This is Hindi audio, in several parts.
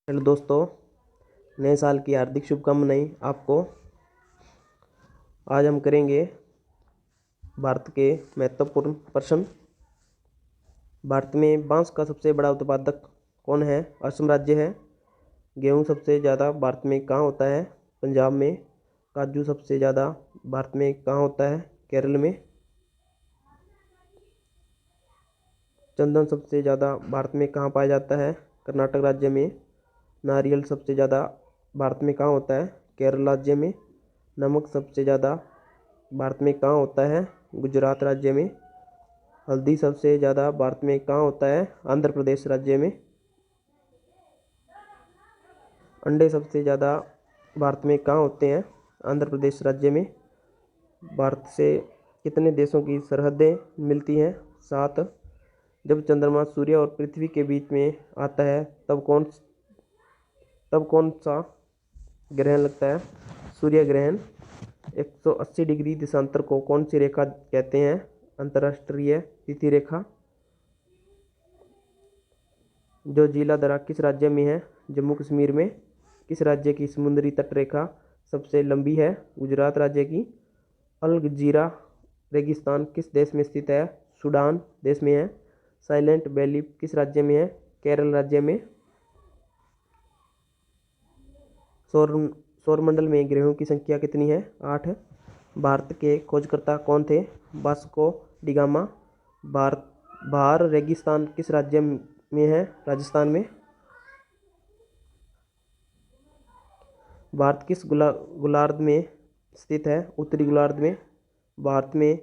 हेलो दोस्तों, नए साल की हार्दिक शुभकामनाएं आपको। आज हम करेंगे भारत के महत्वपूर्ण प्रश्न। भारत में बांस का सबसे बड़ा उत्पादक कौन है? असम राज्य है। गेहूं सबसे ज़्यादा भारत में कहाँ होता है? पंजाब में। काजू सबसे ज़्यादा भारत में कहाँ होता है? केरल में। चंदन सबसे ज़्यादा भारत में कहाँ पाया जाता है? कर्नाटक राज्य में। नारियल सबसे ज़्यादा भारत में कहाँ होता है? केरल राज्य में। नमक सबसे ज़्यादा भारत में कहाँ होता है? गुजरात राज्य में। हल्दी सबसे ज़्यादा भारत में कहाँ होता है? आंध्र प्रदेश राज्य में। अंडे सबसे ज़्यादा भारत में कहाँ होते हैं? आंध्र प्रदेश राज्य में। भारत से कितने देशों की सरहदें मिलती हैं? 7। जब चंद्रमा सूर्य और पृथ्वी के बीच में आता है तब कौन सा ग्रहण लगता है? सूर्य ग्रहण। 180 डिग्री देशांतर को कौन सी रेखा कहते हैं? अंतर्राष्ट्रीय तिथि रेखा। जो जिला दर्रा किस राज्य में है? जम्मू कश्मीर में। किस राज्य की समुद्री तट रेखा सबसे लंबी है? गुजरात राज्य की। अल जजीरा रेगिस्तान किस देश में स्थित है? सूडान देश में है। साइलेंट वैली किस राज्य में है? केरल राज्य में। सौर सौरमंडल में ग्रहों की संख्या कितनी है? 8। भारत के खोजकर्ता कौन थे? Vasco D gamma. भार रेगिस्तान किस राज्य में है? राजस्थान में। भारत किस गोलार्ध में स्थित है? उत्तरी गोलार्ध में। भारत में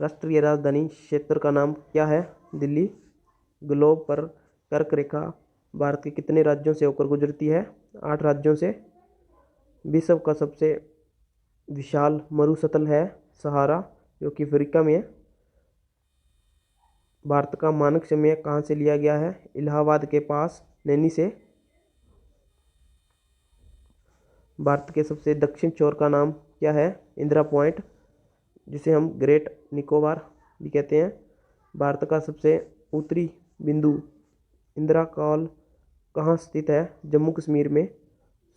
राष्ट्रीय राजधानी क्षेत्र का नाम क्या है? दिल्ली। ग्लोब पर कर्क रेखा भारत के कितने राज्यों से होकर गुजरती है? 8 राज्यों से। विश्व का सबसे विशाल मरुस्थल है सहारा, जो कि अफ्रीका में है। भारत का मानक समय कहाँ से लिया गया है? इलाहाबाद के पास नैनी से। भारत के सबसे दक्षिण छोर का नाम क्या है? इंदिरा पॉइंट, जिसे हम ग्रेट निकोबार भी कहते हैं। भारत का सबसे उत्तरी बिंदु इंदिरा कॉल कहाँ स्थित है? जम्मू कश्मीर में।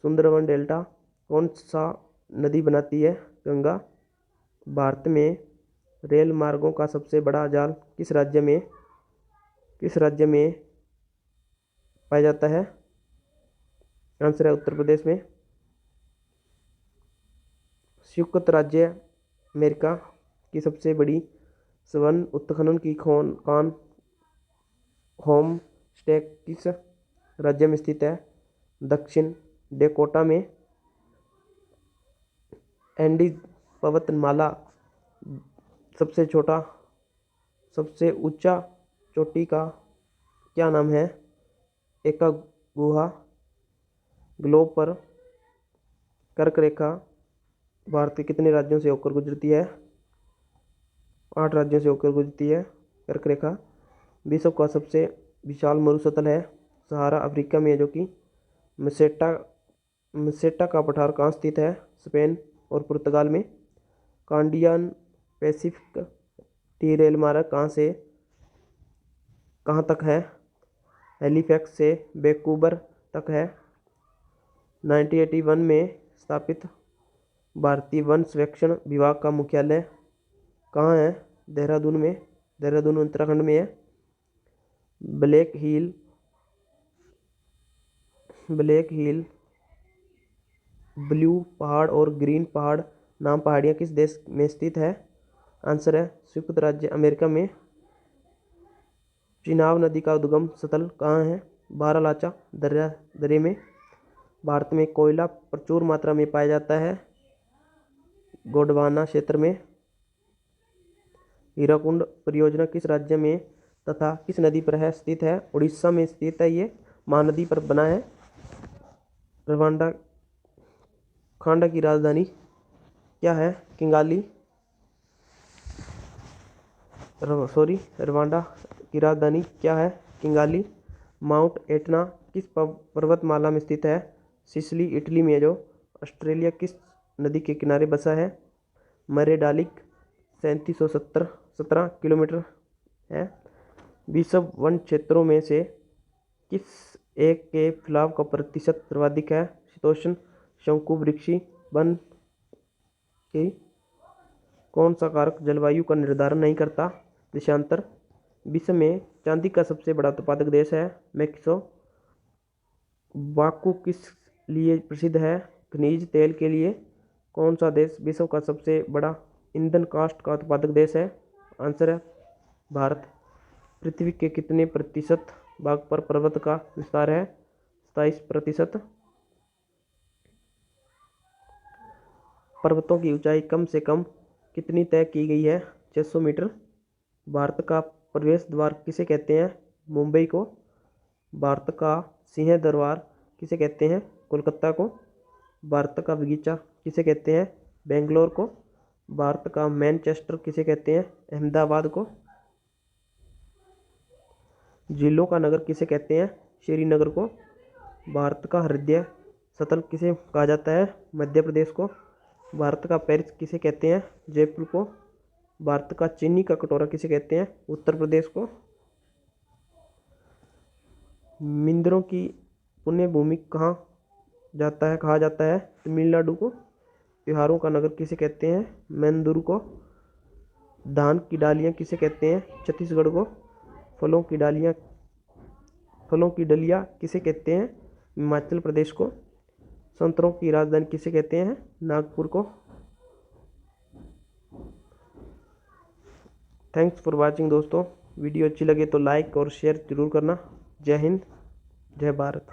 सुंदरवन डेल्टा कौन सा नदी बनाती है? गंगा। भारत में रेल मार्गों का सबसे बड़ा जाल किस राज्य में पाया जाता है? आंसर है उत्तर प्रदेश में। संयुक्त राज्य अमेरिका की सबसे बड़ी स्वर्ण उत्खनन की खान होम स्टेक किस राज्य में स्थित है? दक्षिण डेकोटा में। एंडीज पर्वतमाला सबसे छोटा सबसे ऊंचा चोटी का क्या नाम है? एका गुहा। ग्लोब पर कर्क रेखा भारत के कितने राज्यों से होकर गुजरती है? 8 राज्यों से होकर गुजरती है कर्क रेखा। विश्व का सबसे विशाल मरुस्थल है सहारा, अफ्रीका में है, जो कि मसेटा मसेटा का पठार कहाँ स्थित है? स्पेन और पुर्तगाल में। कांडियन पैसिफिक टी रेल मार्ग कहाँ से कहाँ तक है? हैलीफैक्स से वैंकूवर तक है। 1981 में स्थापित भारतीय वन संरक्षण विभाग का मुख्यालय कहाँ है? देहरादून में। देहरादून उत्तराखंड में है। ब्लैक हिल ब्लू पहाड़ और ग्रीन पहाड़ नाम पहाड़ियाँ किस देश में स्थित है? आंसर है संयुक्त राज्य अमेरिका में। चिनाब नदी का उद्गम स्थल कहाँ है? बारालाचा दर्रे में। भारत में कोयला प्रचुर मात्रा में पाया जाता है गोंडवाना क्षेत्र में। हीराकुंड परियोजना किस राज्य में तथा किस नदी पर है स्थित है? उड़ीसा में स्थित है। ये महानदी पर बना है। रवांडा खांडा की राजधानी क्या है? किंगाली। रवांडा की राजधानी क्या है? किंगाली। माउंट एटना किस पर्वतमाला में स्थित है? सिसिली इटली में है। जो ऑस्ट्रेलिया किस नदी के किनारे बसा है? मरे डालिक 3717 किलोमीटर है। विश्व वन क्षेत्रों में से किस एक के फैलाव का प्रतिशत सर्वाधिक है? शीतोष्ण शंकुवृक्षी वन की कौन सा कारक जलवायु का निर्धारण नहीं करता? देशांतर। विश्व में चांदी का सबसे बड़ा उत्पादक देश है? मैक्सिको। बाकू किस लिए प्रसिद्ध है? खनिज तेल के लिए। कौन सा देश विश्व का सबसे बड़ा ईंधन काष्ठ का उत्पादक देश है? आंसर है भारत। पृथ्वी के कितने प्रतिशत भाग पर पर्वत का विस्तार है? 27%। पर्वतों की ऊंचाई कम से कम कितनी तय की गई है? 600 मीटर। भारत का प्रवेश द्वार किसे कहते हैं? मुंबई को। भारत का सिंह दरबार किसे कहते हैं? कोलकाता को। भारत का बगीचा किसे कहते हैं? बेंगलोर को। भारत का मैनचेस्टर किसे कहते हैं? अहमदाबाद को। झीलों का नगर किसे कहते हैं? श्रीनगर को। भारत का हृदय स्थल किसे कहा जाता है? मध्य प्रदेश को। भारत का पेरिस किसे कहते हैं? जयपुर को। भारत का चीनी का कटोरा किसे कहते हैं? उत्तर प्रदेश को। मिंदरों की पुण्य भूमि कहा जाता है? तमिलनाडु को। त्योहारों का नगर किसे कहते हैं? मैनदुर को। धान की डालियाँ किसे कहते हैं? छत्तीसगढ़ को। फलों की डलिया किसे कहते हैं? हिमाचल प्रदेश को। संतरों की राजधानी किसे कहते हैं? नागपुर को। थैंक्स फॉर वॉचिंग दोस्तों। वीडियो अच्छी लगे तो लाइक और शेयर जरूर करना। जय हिंद, जय भारत।